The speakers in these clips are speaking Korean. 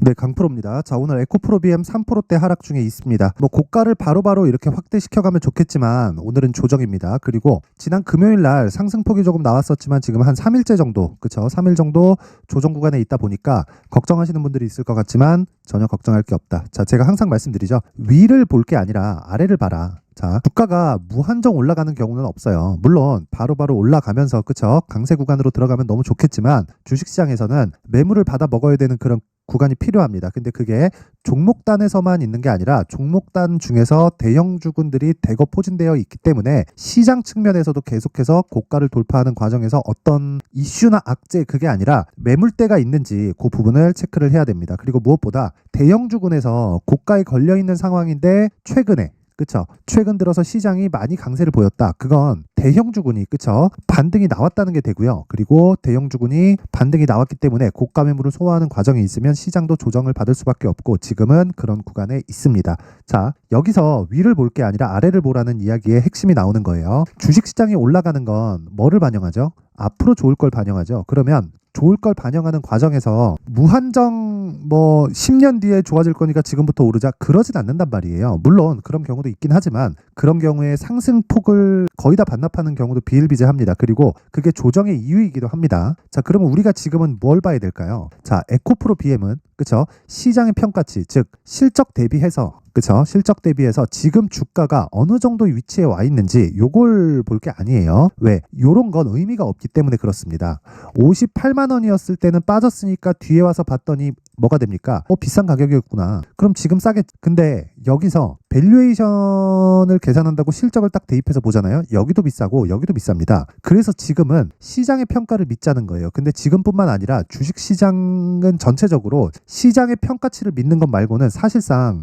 네, 강프로입니다. 자, 오늘 에코프로 BM 3%대 하락 중에 있습니다. 뭐 고가를 바로바로 이렇게 확대시켜가면 좋겠지만 오늘은 조정입니다. 그리고 지난 금요일 날 상승폭이 조금 나왔었지만 지금 한 3일째 정도, 그쵸? 3일 정도 조정 구간에 있다 보니까 걱정하시는 분들이 있을 것 같지만 전혀 걱정할 게 없다. 자, 제가 항상 말씀드리죠. 위를 볼 게 아니라 아래를 봐라. 자, 주가가 무한정 올라가는 경우는 없어요. 물론 바로바로 올라가면서 그쵸? 강세 구간으로 들어가면 너무 좋겠지만 주식시장에서는 매물을 받아 먹어야 되는 그런 구간이 필요합니다. 근데 그게 종목단에서만 있는 게 아니라 종목단 중에서 대형 주군들이 대거 포진되어 있기 때문에 시장 측면에서도 계속해서 고가를 돌파하는 과정에서 어떤 이슈나 악재 그게 아니라 매물대가 있는지 그 부분을 체크를 해야 됩니다. 그리고 무엇보다 대형 주군에서 고가에 걸려 있는 상황인데 최근에 그쵸? 최근 들어서 시장이 많이 강세를 보였다. 그건 대형 주군이 그쵸? 반등이 나왔다는 게 되고요. 그리고 대형 주군이 반등이 나왔기 때문에 고가 매물을 소화하는 과정이 있으면 시장도 조정을 받을 수밖에 없고 지금은 그런 구간에 있습니다. 자, 여기서 위를 볼 게 아니라 아래를 보라는 이야기의 핵심이 나오는 거예요. 주식시장이 올라가는 건 뭐를 반영하죠? 앞으로 좋을 걸 반영하죠. 그러면 좋을 걸 반영하는 과정에서 무한정 뭐 10년 뒤에 좋아질 거니까 지금부터 오르자 그러진 않는단 말이에요. 물론 그런 경우도 있긴 하지만 그런 경우에 상승폭을 거의 다 반납하는 경우도 비일비재합니다. 그리고 그게 조정의 이유이기도 합니다. 자, 그러면 우리가 지금은 뭘 봐야 될까요? 자, 에코프로 BM은 그쵸? 시장의 평가치, 즉 실적 대비해서 그쵸? 실적 대비해서 지금 주가가 어느 정도 위치에 와 있는지 요걸 볼 게 아니에요. 왜? 요런 건 의미가 없기 때문에 그렇습니다. 58만 원이었을 때는 빠졌으니까 뒤에 와서 봤더니 뭐가 됩니까? 비싼 가격이었구나. 그럼 지금 싸게. 근데 여기서 밸류에이션을 계산한다고 실적을 딱 대입해서 보잖아요. 여기도 비싸고 여기도 비쌉니다. 그래서 지금은 시장의 평가를 믿자는 거예요. 근데 지금뿐만 아니라 주식시장은 전체적으로 시장의 평가치를 믿는 것 말고는 사실상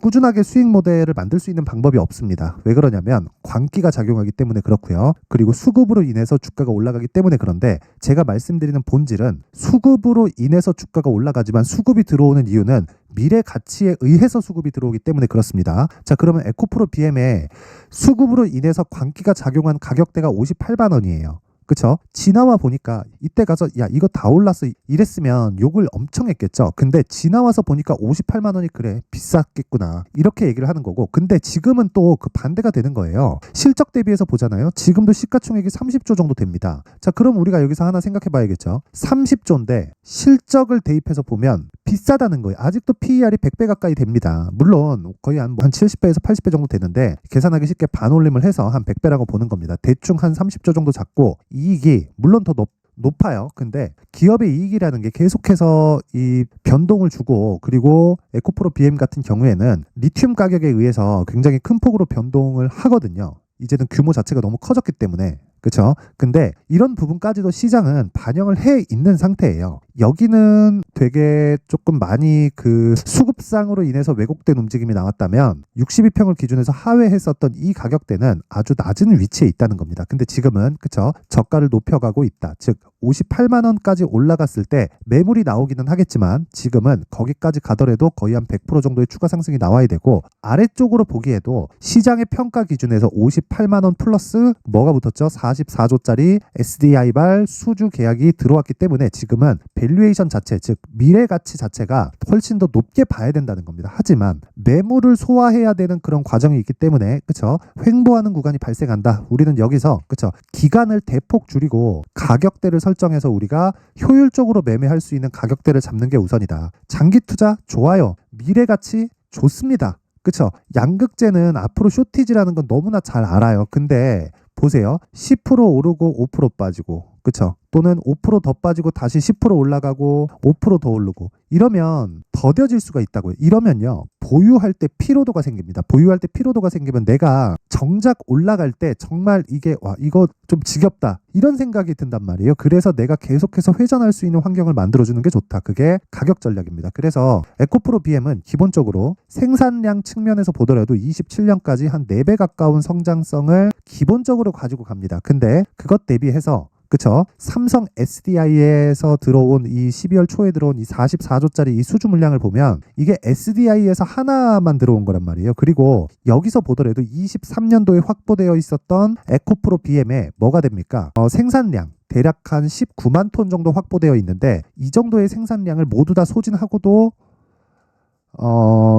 꾸준하게 수익 모델을 만들 수 있는 방법이 없습니다. 왜 그러냐면 광기가 작용하기 때문에 그렇고요. 그리고 수급으로 인해서 주가가 올라가기 때문에 그런데 제가 말씀드리는 본질은 수급으로 인해서 주가가 올라가지만 수급이 들어오는 이유는 미래 가치에 의해서 수급이 들어오기 때문에 그렇습니다. 자, 그러면 에코프로 BM에 수급으로 인해서 광기가 작용한 가격대가 58만 원이에요. 그쵸? 지나와 보니까 이때 가서 야 이거 다 올랐어 이랬으면 욕을 엄청 했겠죠. 근데 지나와서 보니까 58만 원이 그래 비쌌겠구나 이렇게 얘기를 하는 거고 근데 지금은 또 그 반대가 되는 거예요. 실적 대비해서 보잖아요. 지금도 시가총액이 30조 정도 됩니다. 자, 그럼 우리가 여기서 하나 생각해 봐야겠죠. 30조인데 실적을 대입해서 보면 비싸다는 거예요. 아직도 PER이 100배 가까이 됩니다. 물론 거의 한 70배에서 80배 정도 되는데 계산하기 쉽게 반올림을 해서 한 100배라고 보는 겁니다. 대충 한 30조 정도 잡고 이익이 물론 더 높아요. 근데 기업의 이익이라는 게 계속해서 이 변동을 주고 그리고 에코프로 BM 같은 경우에는 리튬 가격에 의해서 굉장히 큰 폭으로 변동을 하거든요. 이제는 규모 자체가 너무 커졌기 때문에 그렇죠? 근데 이런 부분까지도 시장은 반영을 해 있는 상태예요. 여기는 되게 조금 많이 그 수급상으로 인해서 왜곡된 움직임이 나왔다면 62평을 기준해서 하회했었던 이 가격대는 아주 낮은 위치에 있다는 겁니다. 근데 지금은 그렇죠? 저가를 높여가고 있다. 즉 58만 원까지 올라갔을 때 매물이 나오기는 하겠지만 지금은 거기까지 가더라도 거의 한 100% 정도의 추가 상승이 나와야 되고 아래쪽으로 보기에도 시장의 평가 기준에서 58만 원 플러스 뭐가 붙었죠? 44조짜리 SDI발 수주 계약이 들어왔기 때문에 지금은 밸류에이션 자체, 즉 미래 가치 자체가 훨씬 더 높게 봐야 된다는 겁니다. 하지만 매물을 소화해야 되는 그런 과정이 있기 때문에 그쵸? 횡보하는 구간이 발생한다. 우리는 여기서 그쵸? 기간을 대폭 줄이고 가격대를 설정해서 우리가 효율적으로 매매할 수 있는 가격대를 잡는 게 우선이다. 장기 투자 좋아요. 미래 가치 좋습니다. 그쵸? 양극재는 앞으로 쇼티지라는 건 너무나 잘 알아요. 근데 보세요. 10% 오르고 5% 빠지고 그쵸? 또는 5% 더 빠지고 다시 10% 올라가고 5% 더 오르고 이러면 더뎌질 수가 있다고요. 이러면요. 보유할 때 피로도가 생깁니다. 보유할 때 피로도가 생기면 내가 정작 올라갈 때 정말 이게 와 이거 좀 지겹다 이런 생각이 든단 말이에요. 그래서 내가 계속해서 회전할 수 있는 환경을 만들어주는 게 좋다. 그게 가격 전략입니다. 그래서 에코프로 BM은 기본적으로 생산량 측면에서 보더라도 27년까지 한 4배 가까운 성장성을 기본적으로 가지고 갑니다. 근데 그것 대비해서 그쵸? 삼성 SDI에서 들어온 이 12월 초에 들어온 이 44조짜리 이 수주 물량을 보면 이게 SDI에서 하나만 들어온 거란 말이에요. 그리고 여기서 보더라도 23년도에 확보되어 있었던 에코프로 BM에 뭐가 됩니까? 생산량 대략 한 19만 톤 정도 확보되어 있는데 이 정도의 생산량을 모두 다 소진하고도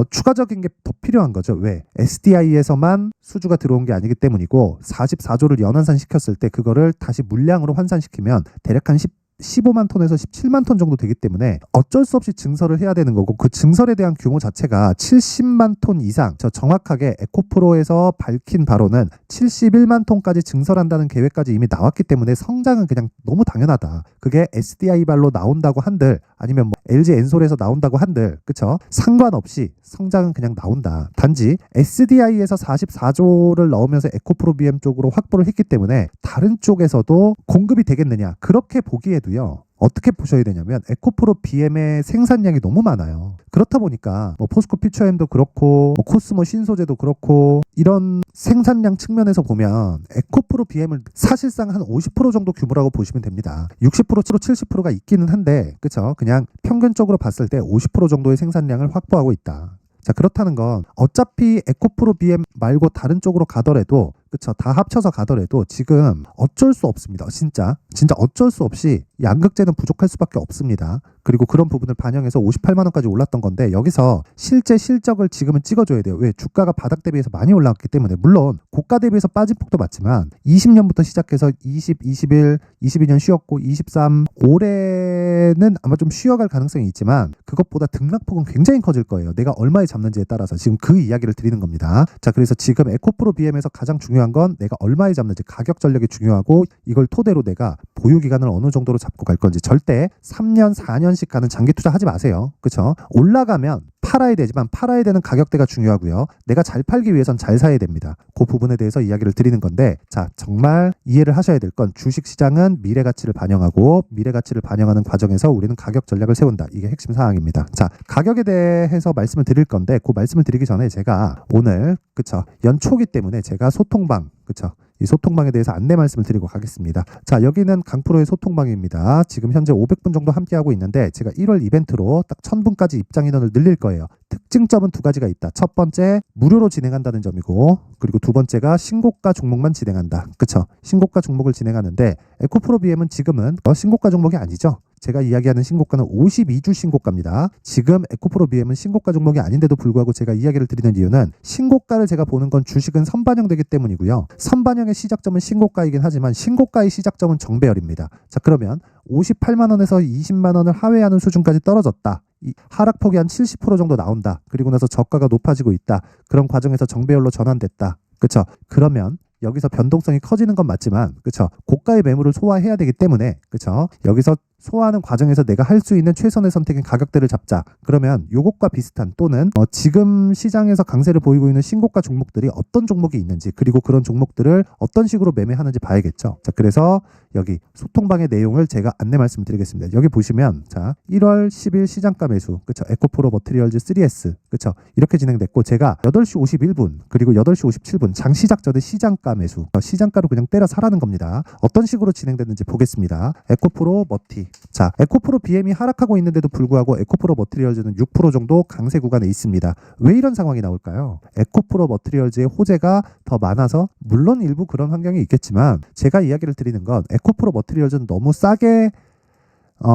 추가적인 게 더 필요한 거죠. 왜? SDI에서만 수주가 들어온 게 아니기 때문이고 44조를 연환산시켰을 때 그거를 다시 물량으로 환산시키면 대략 한 15만 톤에서 17만 톤 정도 되기 때문에 어쩔 수 없이 증설을 해야 되는 거고 그 증설에 대한 규모 자체가 70만 톤 이상, 저 정확하게 에코프로에서 밝힌 바로는 71만 톤까지 증설한다는 계획까지 이미 나왔기 때문에 성장은 그냥 너무 당연하다. 그게 SDI 발로 나온다고 한들 아니면 뭐 LG 엔솔에서 나온다고 한들 그쵸? 상관없이 성장은 그냥 나온다. 단지 SDI에서 44조를 넣으면서 에코프로 BM 쪽으로 확보를 했기 때문에 다른 쪽에서도 공급이 되겠느냐 그렇게 보기에도요. 어떻게 보셔야 되냐면 에코프로 BM의 생산량이 너무 많아요. 그렇다 보니까 뭐 포스코 퓨처엠도 그렇고 뭐 코스모 신소재도 그렇고 이런 생산량 측면에서 보면 에코프로 BM을 사실상 한 50% 정도 규모라고 보시면 됩니다. 60% 70%가 있기는 한데 그쵸? 그냥 평균적으로 봤을 때 50% 정도의 생산량을 확보하고 있다. 자, 그렇다는 건 어차피 에코프로 BM 말고 다른 쪽으로 가더라도 그쵸? 다 합쳐서 가더라도 지금 어쩔 수 없습니다. 진짜 어쩔 수 없이 양극재는 부족할 수밖에 없습니다. 그리고 그런 부분을 반영해서 58만 원까지 올랐던 건데 여기서 실제 실적을 지금은 찍어줘야 돼요. 왜? 주가가 바닥 대비해서 많이 올라왔기 때문에 물론 고가 대비해서 빠진 폭도 맞지만 20년부터 시작해서 20, 21, 22년 쉬었고 23 올해는 아마 좀 쉬어갈 가능성이 있지만 그것보다 등락폭은 굉장히 커질 거예요. 내가 얼마에 잡는지에 따라서 지금 그 이야기를 드리는 겁니다. 자, 그래서 지금 에코프로 BM에서 가장 중요한 건 내가 얼마에 잡는지 가격 전략이 중요하고 이걸 토대로 내가 보유 기간을 어느 정도로 잡고 갈 건지 절대 3년, 4년씩 가는 장기 투자 하지 마세요. 그쵸? 올라가면 팔아야 되지만 팔아야 되는 가격대가 중요하고요. 내가 잘 팔기 위해선 잘 사야 됩니다. 그 부분에 대해서 이야기를 드리는 건데 자, 정말 이해를 하셔야 될 건 주식시장은 미래가치를 반영하고 미래가치를 반영하는 과정에서 우리는 가격 전략을 세운다. 이게 핵심 사항입니다. 자, 가격에 대해서 말씀을 드릴 건데 그 말씀을 드리기 전에 제가 오늘 그쵸? 연초기 때문에 제가 소통방 그쵸? 이 소통방에 대해서 안내 말씀을 드리고 가겠습니다. 자, 여기는 강프로의 소통방입니다. 지금 현재 500분 정도 함께하고 있는데 제가 1월 이벤트로 딱 1000분까지 입장 인원을 늘릴 거예요. 특징점은 두 가지가 있다. 첫 번째, 무료로 진행한다는 점이고 그리고 두 번째가 신고가 종목만 진행한다. 그쵸? 신고가 종목을 진행하는데 에코프로 BM은 지금은 신고가 종목이 아니죠. 제가 이야기하는 신고가는 52주 신고가입니다. 지금 에코프로 BM은 신고가 종목이 아닌데도 불구하고 제가 이야기를 드리는 이유는 신고가를 제가 보는 건 주식은 선반영되기 때문이고요. 선반영의 시작점은 신고가이긴 하지만 신고가의 시작점은 정배열입니다. 자, 그러면 58만 원에서 20만 원을 하회하는 수준까지 떨어졌다. 이 하락폭이 한 70% 정도 나온다. 그리고 나서 저가가 높아지고 있다. 그런 과정에서 정배열로 전환됐다. 그렇죠? 그러면 여기서 변동성이 커지는 건 맞지만 그렇죠? 고가의 매물을 소화해야 되기 때문에 그렇죠? 여기서 소화하는 과정에서 내가 할 수 있는 최선의 선택인 가격대를 잡자. 그러면 요것과 비슷한 또는 지금 시장에서 강세를 보이고 있는 신고가 종목들이 어떤 종목이 있는지 그리고 그런 종목들을 어떤 식으로 매매하는지 봐야겠죠. 자, 그래서 여기 소통방의 내용을 제가 안내 말씀드리겠습니다. 여기 보시면 자 1월 10일 시장가 매수 그쵸? 에코프로 머트리얼즈 3S 그쵸? 이렇게 진행됐고 제가 8시 51분 그리고 8시 57분 장 시작 전에 시장가 매수 시장가로 그냥 때려 사라는 겁니다. 어떤 식으로 진행됐는지 보겠습니다. 에코프로 머티 자, 에코프로 BM이 하락하고 있는데도 불구하고 에코프로 머트리얼즈는 6% 정도 강세 구간에 있습니다. 왜 이런 상황이 나올까요? 에코프로 머트리얼즈의 호재가 더 많아서 물론 일부 그런 환경이 있겠지만 제가 이야기를 드리는 건 에코프로 머트리얼즈는 너무 싸게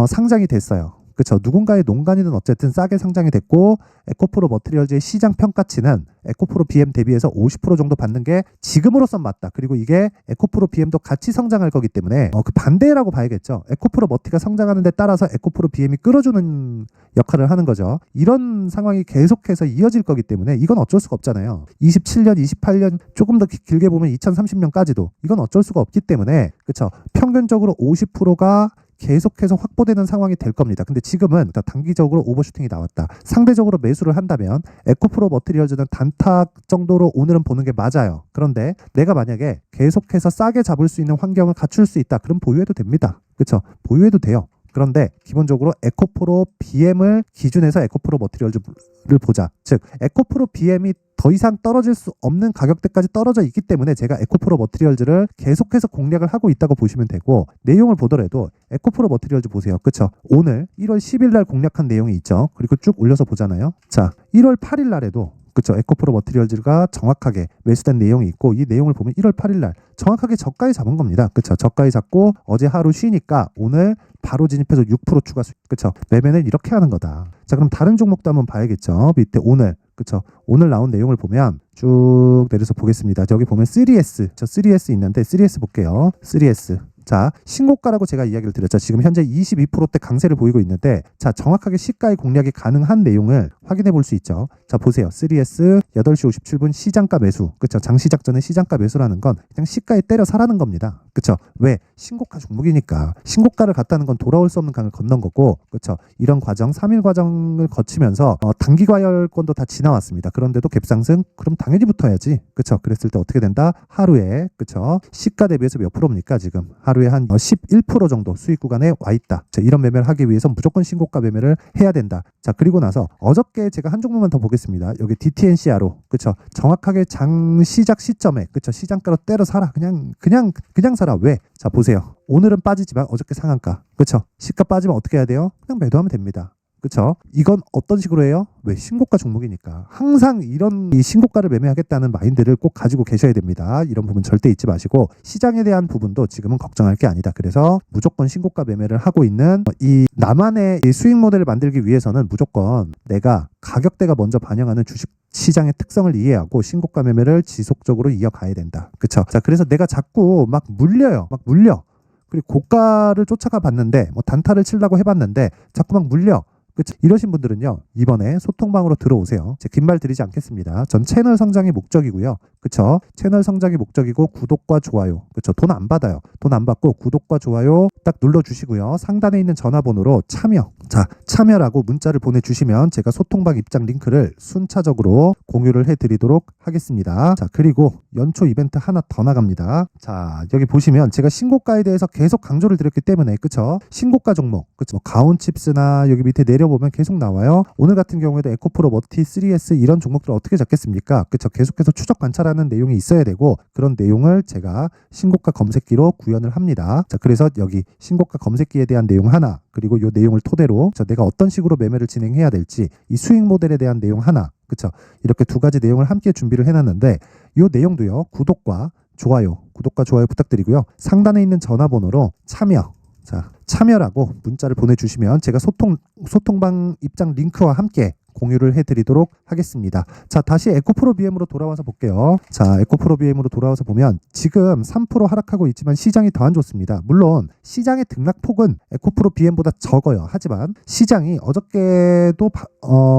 상장이 됐어요. 그렇죠. 누군가의 농간이든 어쨌든 싸게 상장이 됐고 에코프로 머트리얼즈의 시장 평가치는 에코프로 BM 대비해서 50% 정도 받는 게 지금으로선 맞다. 그리고 이게 에코프로 BM도 같이 성장할 거기 때문에 그 반대라고 봐야겠죠. 에코프로 머티가 성장하는 데 따라서 에코프로 BM이 끌어주는 역할을 하는 거죠. 이런 상황이 계속해서 이어질 거기 때문에 이건 어쩔 수가 없잖아요. 27년, 28년 조금 더 길게 보면 2030년까지도 이건 어쩔 수가 없기 때문에 그렇죠. 평균적으로 50%가 계속해서 확보되는 상황이 될 겁니다. 근데 지금은 단기적으로 오버슈팅이 나왔다. 상대적으로 매수를 한다면 에코프로 머트리얼즈는 단타 정도로 오늘은 보는 게 맞아요. 그런데 내가 만약에 계속해서 싸게 잡을 수 있는 환경을 갖출 수 있다. 그럼 보유해도 됩니다. 그렇죠? 보유해도 돼요. 그런데 기본적으로 에코프로 BM을 기준해서 에코프로 머트리얼즈를 보자. 즉 에코프로 BM이 더 이상 떨어질 수 없는 가격대까지 떨어져 있기 때문에 제가 에코프로 머트리얼즈를 계속해서 공략을 하고 있다고 보시면 되고 내용을 보더라도 에코프로 머트리얼즈 보세요. 그쵸? 오늘 1월 10일 날 공략한 내용이 있죠. 그리고 쭉 올려서 보잖아요. 자, 1월 8일 날에도 그쵸? 에코프로 머티리얼즈가 정확하게 매수된 내용이 있고, 이 내용을 보면 1월 8일 날 정확하게 저가에 잡은 겁니다. 그쵸? 저가에 잡고 어제 하루 쉬니까 오늘 바로 진입해서 6% 추가 수익. 그쵸? 매매는 이렇게 하는 거다. 자, 그럼 다른 종목도 한번 봐야겠죠. 밑에 오늘, 그쵸? 오늘 나온 내용을 보면 쭉 내려서 보겠습니다. 저기 보면 3S, 저 3S 있는데 3S 볼게요. 3S. 자, 신고가라고 제가 이야기를 드렸죠. 지금 현재 22%대 강세를 보이고 있는데, 자, 정확하게 시가의 공략이 가능한 내용을 확인해 볼 수 있죠. 자, 보세요. 3S 8시 57분 시장가 매수. 그쵸? 장시작 전에 시장가 매수라는 건 그냥 시가에 때려 사라는 겁니다. 그쵸? 왜? 신고가 종목이니까. 신고가를 갔다는 건 돌아올 수 없는 강을 건넌 거고, 그쵸? 이런 과정, 3일 과정을 거치면서 단기 과열권도 다 지나왔습니다. 그런데도 갭상승? 그럼 당연히 붙어야지. 그쵸? 그랬을 때 어떻게 된다? 하루에, 그쵸? 시가 대비해서 몇 프로입니까? 지금 하루에 한 11% 정도 수익 구간에 와 있다. 자, 이런 매매를 하기 위해서 무조건 신고가 매매를 해야 된다. 자, 그리고 나서 어저께 제가 한 종목만 더 보겠습니다. 여기 DTNCRO, 그쵸? 정확하게 장 시작 시점에, 그쵸? 시장가로 때려 사라. 그냥 사라. 왜? 자, 보세요. 오늘은 빠지지만 어저께 상한가, 그쵸? 시가 빠지면 어떻게 해야 돼요? 그냥 매도하면 됩니다. 그쵸? 이건 어떤 식으로 해요? 왜? 신고가 종목이니까. 항상 이런 이 신고가를 매매하겠다는 마인드를 꼭 가지고 계셔야 됩니다. 이런 부분 절대 잊지 마시고, 시장에 대한 부분도 지금은 걱정할 게 아니다. 그래서 무조건 신고가 매매를 하고 있는 이 나만의 이 수익 모델을 만들기 위해서는 무조건 내가 가격대가 먼저 반영하는 주식 시장의 특성을 이해하고 신고가 매매를 지속적으로 이어가야 된다. 그쵸? 자, 그래서 내가 자꾸 막 물려요. 그리고 고가를 쫓아가 봤는데, 뭐 단타를 치려고 해봤는데 자꾸 막 물려. 그쵸? 이러신 분들은요, 이번에 소통방으로 들어오세요. 제 긴 말 드리지 않겠습니다. 전 채널 성장이 목적이고요. 그쵸? 채널 성장이 목적이고 구독과 좋아요. 그쵸? 돈 안 받아요. 돈 안 받고 구독과 좋아요 딱 눌러주시고요. 상단에 있는 전화번호로 참여라고 문자를 보내주시면 제가 소통방 입장 링크를 순차적으로 공유를 해드리도록 하겠습니다. 자, 그리고 연초 이벤트 하나 더 나갑니다. 자, 여기 보시면 제가 신고가에 대해서 계속 강조를 드렸기 때문에, 그쵸? 신고가 종목, 그쵸? 가온칩스나 여기 밑에 내려보면 계속 나와요. 오늘 같은 경우에도 에코프로 머티 3S 이런 종목들을 어떻게 잡겠습니까? 그쵸? 계속해서 추적 관찰하는 내용이 있어야 되고, 그런 내용을 제가 신고가 검색기로 구현을 합니다. 자, 그래서 여기 신고가 검색기에 대한 내용 하나, 그리고 이 내용을 토대로 내가 어떤 식으로 매매를 진행해야 될지, 이 수익 모델에 대한 내용 하나, 그쵸? 이렇게 두 가지 내용을 함께 준비를 해놨는데, 이 내용도요, 구독과 좋아요 부탁드리고요. 상단에 있는 전화번호로 참여라고 문자를 보내주시면 제가 소통방 입장 링크와 함께 공유를 해드리도록 하겠습니다. 자, 다시 에코프로 BM으로 돌아와서 볼게요. 자, 에코프로 BM으로 돌아와서 보면 지금 3% 하락하고 있지만 시장이 더 안 좋습니다. 물론 시장의 등락폭은 에코프로 BM보다 적어요. 하지만 시장이 어저께도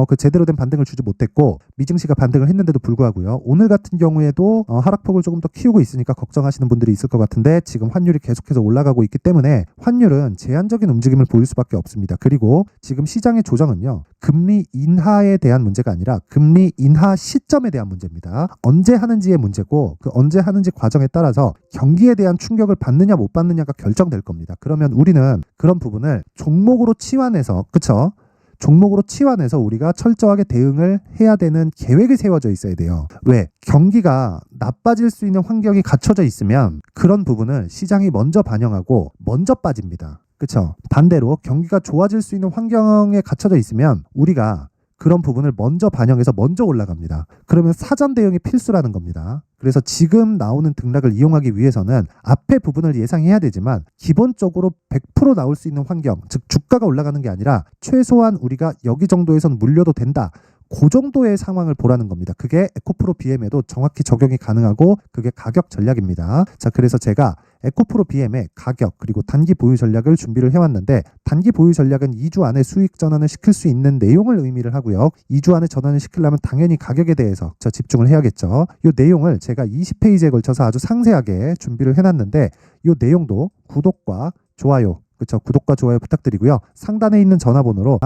그 제대로 된 반등을 주지 못했고, 미증시가 반등을 했는데도 불구하고요. 오늘 같은 경우에도 하락폭을 조금 더 키우고 있으니까 걱정하시는 분들이 있을 것 같은데, 지금 환율이 계속해서 올라가고 있기 때문에 환율은 제한적인 움직임을 보일 수밖에 없습니다. 그리고 지금 시장의 조정은요, 금리 인하에 대한 문제가 아니라 금리 인하 시점에 대한 문제입니다. 언제 하는지의 문제고, 그 언제 하는지 과정에 따라서 경기에 대한 충격을 받느냐 못 받느냐가 결정될 겁니다. 그러면 우리는 그런 부분을 종목으로 치환해서, 그쵸? 종목으로 치환해서 우리가 철저하게 대응을 해야 되는 계획이 세워져 있어야 돼요. 왜? 경기가 나빠질 수 있는 환경이 갖춰져 있으면 그런 부분을 시장이 먼저 반영하고 먼저 빠집니다. 그쵸? 반대로 경기가 좋아질 수 있는 환경에 갖춰져 있으면 우리가 그런 부분을 먼저 반영해서 먼저 올라갑니다. 그러면 사전 대응이 필수라는 겁니다. 그래서 지금 나오는 등락을 이용하기 위해서는 앞에 부분을 예상해야 되지만 기본적으로 100% 나올 수 있는 환경, 즉 주가가 올라가는 게 아니라 최소한 우리가 여기 정도에선 물려도 된다. 그 정도의 상황을 보라는 겁니다. 그게 에코프로 BM에도 정확히 적용이 가능하고, 그게 가격 전략입니다. 자, 그래서 제가 에코프로 BM의 가격 그리고 단기 보유 전략을 준비를 해왔는데, 단기 보유 전략은 2주 안에 수익 전환을 시킬 수 있는 내용을 의미를 하고요. 2주 안에 전환을 시키려면 당연히 가격에 대해서 집중을 해야겠죠. 이 내용을 제가 20페이지에 걸쳐서 아주 상세하게 준비를 해놨는데, 이 내용도 구독과 좋아요, 그렇죠? 구독과 좋아요 부탁드리고요. 상단에 있는 전화번호로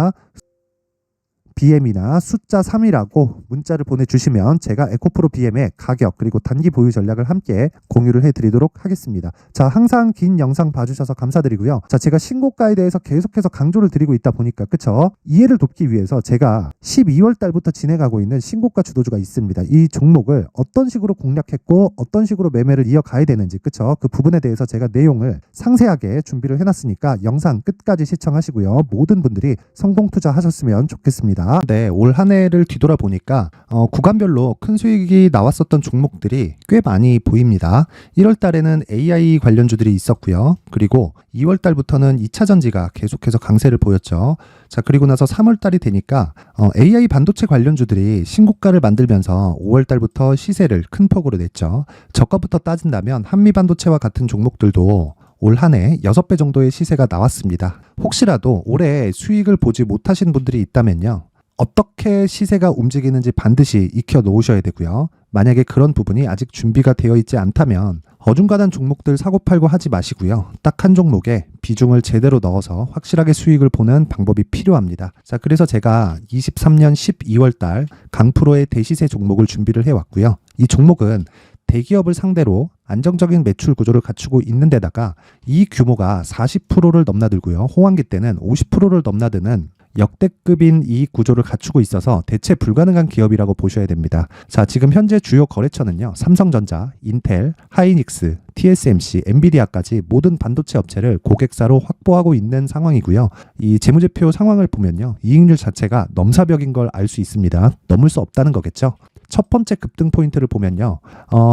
BM이나 숫자 3이라고 문자를 보내주시면 제가 에코프로 BM의 가격 그리고 단기 보유 전략을 함께 공유를 해드리도록 하겠습니다. 자, 항상 긴 영상 봐주셔서 감사드리고요. 자, 제가 신고가에 대해서 계속해서 강조를 드리고 있다 보니까, 그쵸? 이해를 돕기 위해서 제가 12월 달부터 진행하고 있는 신고가 주도주가 있습니다. 이 종목을 어떤 식으로 공략했고 어떤 식으로 매매를 이어가야 되는지, 그쵸? 그 부분에 대해서 제가 내용을 상세하게 준비를 해놨으니까 영상 끝까지 시청하시고요. 모든 분들이 성공 투자하셨으면 좋겠습니다. 있습니다. 네, 올 한 해를 뒤돌아보니까 구간별로 큰 수익이 나왔었던 종목들이 꽤 많이 보입니다. 1월 달에는 AI 관련주들이 있었고요. 그리고 2월 달부터는 2차 전지가 계속해서 강세를 보였죠. 자, 그리고 나서 3월 달이 되니까 AI 반도체 관련주들이 신고가를 만들면서 5월 달부터 시세를 큰 폭으로 냈죠. 저가부터 따진다면 한미반도체와 같은 종목들도 올 한 해 6배 정도의 시세가 나왔습니다. 혹시라도 올해 수익을 보지 못하신 분들이 있다면요, 어떻게 시세가 움직이는지 반드시 익혀 놓으셔야 되고요. 만약에 그런 부분이 아직 준비가 되어 있지 않다면 어중간한 종목들 사고팔고 하지 마시고요. 딱 한 종목에 비중을 제대로 넣어서 확실하게 수익을 보는 방법이 필요합니다. 자, 그래서 제가 23년 12월 달 강프로의 대시세 종목을 준비를 해왔고요. 이 종목은 대기업을 상대로 안정적인 매출 구조를 갖추고 있는 데다가 이 규모가 40%를 넘나들고요. 호황기 때는 50%를 넘나드는 역대급인 이익 구조를 갖추고 있어서 대체 불가능한 기업이라고 보셔야 됩니다. 자, 지금 현재 주요 거래처는요, 삼성전자, 인텔, 하이닉스, TSMC, 엔비디아까지 모든 반도체 업체를 고객사로 확보하고 있는 상황이고요. 이 재무제표 상황을 보면요, 이익률 자체가 넘사벽인 걸 알 수 있습니다. 넘을 수 없다는 거겠죠. 첫 번째 급등 포인트를 보면요,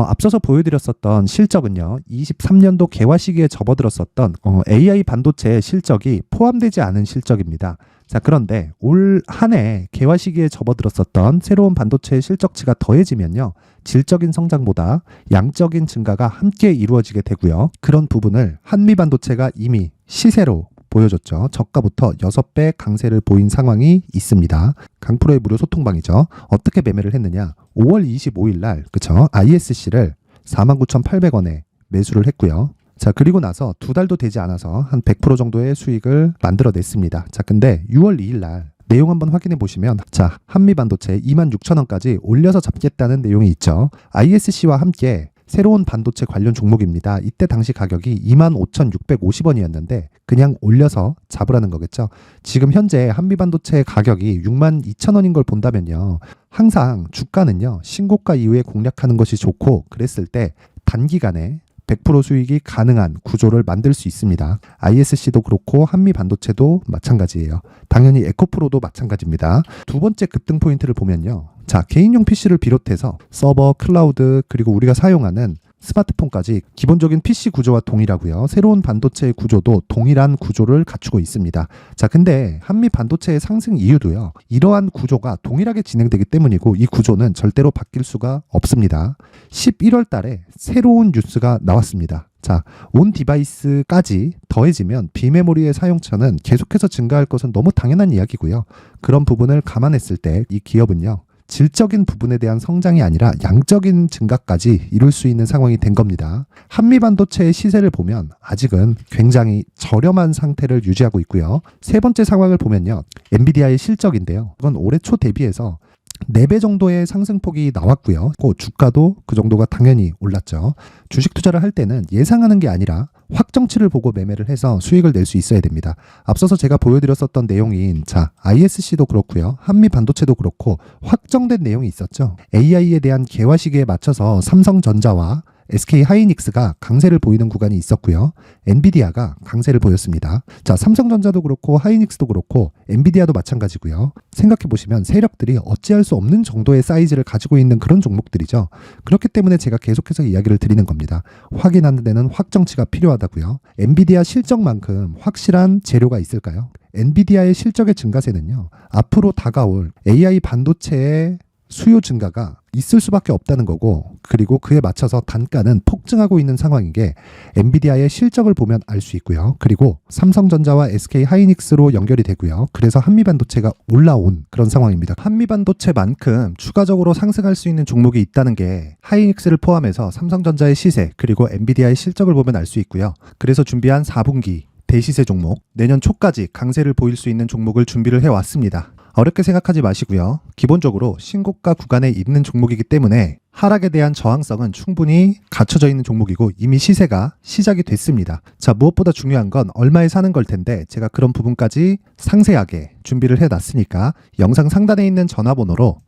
앞서서 보여드렸었던 실적은요, 23년도 개화 시기에 접어들었었던 AI 반도체 실적이 포함되지 않은 실적입니다. 자, 그런데 올 한 해 개화 시기에 접어들었었던 새로운 반도체의 실적치가 더해지면요, 질적인 성장보다 양적인 증가가 함께 이루어지게 되고요. 그런 부분을 한미반도체가 이미 시세로 보여줬죠. 저가부터 6배 강세를 보인 상황이 있습니다. 강프로의 무료 소통방이죠. 어떻게 매매를 했느냐? 5월 25일 날, 그쵸? ISC를 49,800원에 매수를 했고요. 자, 그리고 나서 2달도 되지 않아서 한 100% 정도의 수익을 만들어냈습니다. 자, 근데 6월 2일 날 내용 한번 확인해 보시면, 자, 한미반도체 26,000원까지 올려서 잡겠다는 내용이 있죠. ISC와 함께 새로운 반도체 관련 종목입니다. 이때 당시 가격이 25,650원이었는데 그냥 올려서 잡으라는 거겠죠. 지금 현재 한미반도체 가격이 62,000원인 걸 본다면요, 항상 주가는요, 신고가 이후에 공략하는 것이 좋고, 그랬을 때 단기간에 100% 수익이 가능한 구조를 만들 수 있습니다. ISC도 그렇고 한미반도체도 마찬가지예요. 당연히 에코프로도 마찬가지입니다. 두 번째 급등 포인트를 보면요, 자, 개인용 PC를 비롯해서 서버, 클라우드, 그리고 우리가 사용하는 스마트폰까지 기본적인 PC 구조와 동일하고요. 새로운 반도체의 구조도 동일한 구조를 갖추고 있습니다. 자, 근데 한미 반도체의 상승 이유도요, 이러한 구조가 동일하게 진행되기 때문이고, 이 구조는 절대로 바뀔 수가 없습니다. 11월 달에 새로운 뉴스가 나왔습니다. 자, 온 디바이스까지 더해지면 비메모리의 사용처는 계속해서 증가할 것은 너무 당연한 이야기고요. 그런 부분을 감안했을 때 이 기업은요, 질적인 부분에 대한 성장이 아니라 양적인 증가까지 이룰 수 있는 상황이 된 겁니다. 한미반도체의 시세를 보면 아직은 굉장히 저렴한 상태를 유지하고 있고요. 세 번째 상황을 보면요, 엔비디아의 실적인데요, 이건 올해 초 대비해서 4배 정도의 상승폭이 나왔고요. 주가도 그 정도가 당연히 올랐죠. 주식 투자를 할 때는 예상하는 게 아니라 확정치를 보고 매매를 해서 수익을 낼 수 있어야 됩니다. 앞서서 제가 보여드렸었던 내용인, 자, ISC도 그렇고요, 한미 반도체도 그렇고 확정된 내용이 있었죠. AI에 대한 개화 시기에 맞춰서 삼성전자와 SK 하이닉스가 강세를 보이는 구간이 있었고요. 엔비디아가 강세를 보였습니다. 자, 삼성전자도 그렇고 하이닉스도 그렇고 엔비디아도 마찬가지고요. 생각해 보시면 세력들이 어찌할 수 없는 정도의 사이즈를 가지고 있는 그런 종목들이죠. 그렇기 때문에 제가 계속해서 이야기를 드리는 겁니다. 확인하는 데는 확정치가 필요하다고요. 엔비디아 실적만큼 확실한 재료가 있을까요? 엔비디아의 실적의 증가세는요, 앞으로 다가올 AI 반도체의 수요 증가가 있을 수밖에 없다는 거고, 그리고 그에 맞춰서 단가는 폭증하고 있는 상황인 게 엔비디아의 실적을 보면 알 수 있고요. 그리고 삼성전자와 SK 하이닉스로 연결이 되고요. 그래서 한미반도체가 올라온 그런 상황입니다. 한미반도체만큼 추가적으로 상승할 수 있는 종목이 있다는 게 하이닉스를 포함해서 삼성전자의 시세, 그리고 엔비디아의 실적을 보면 알 수 있고요. 그래서 준비한 4분기 대시세 종목, 내년 초까지 강세를 보일 수 있는 종목을 준비를 해왔습니다. 어렵게 생각하지 마시고요. 기본적으로 신고가 구간에 있는 종목이기 때문에 하락에 대한 저항성은 충분히 갖춰져 있는 종목이고, 이미 시세가 시작이 됐습니다. 자, 무엇보다 중요한 건 얼마에 사는 걸 텐데, 제가 그런 부분까지 상세하게 준비를 해놨으니까 영상 상단에 있는 전화번호로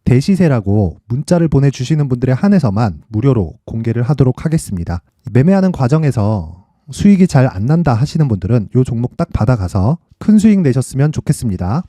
대시세라고 문자를 보내주시는 분들에 한해서만 무료로 공개를 하도록 하겠습니다. 매매하는 과정에서 수익이 잘 안 난다 하시는 분들은 이 종목 딱 받아가서 큰 수익 내셨으면 좋겠습니다.